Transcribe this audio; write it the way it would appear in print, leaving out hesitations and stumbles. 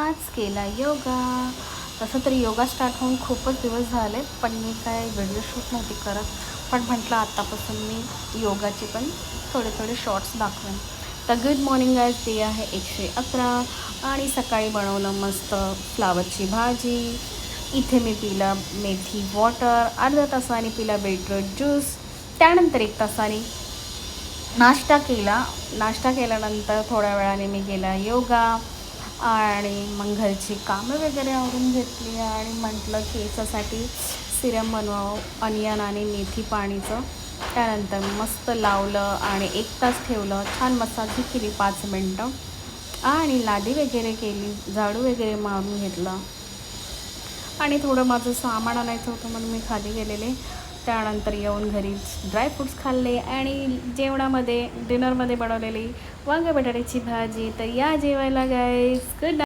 आज केला योगा. तसं तरी योगा स्टार्ट होऊन खूपच दिवस झाले, पण मी काय व्हिडिओ शूट नव्हती करत. पण म्हटलं आत्तापासून मी योगाचे पण थोडे थोडे शॉर्ट्स दाखवेन. तर गुड मॉर्निंग गाईज, ते आहे 111 आणि सकाळी बनवलं मस्त फ्लावरची भाजी. इथे मी पिला मेथी वॉटर, अर्ध्या तासाने पिला बीटरूट ज्यूस. त्यानंतर 1 तासाने नाश्ता केला. नाश्ता केल्यानंतर थोड्या वेळाने मी केला योगा आणि मग घरची कामं वगैरे आवरून घेतली आणि म्हटलं केसासाठी सिरम बनवावं, अनियन आणि मेथी पाणीचं. त्यानंतर मस्त लावलं आणि 1 तास ठेवलं. छान मसाज केली 5 मिनटं आणि लादी वगैरे केली, झाडू वगैरे मारून घेतला आणि थोडं माझं सामान आणायचं होतं म्हणून मी खाली गेलेले. त्यानंतर येऊन घरी ड्रायफ्रूट्स खाल्ले आणि जेवणामध्ये डिनरमध्ये बनवलेली वांगे बटाट्याची भाजी. तर या जेवायला गाईज. Good night.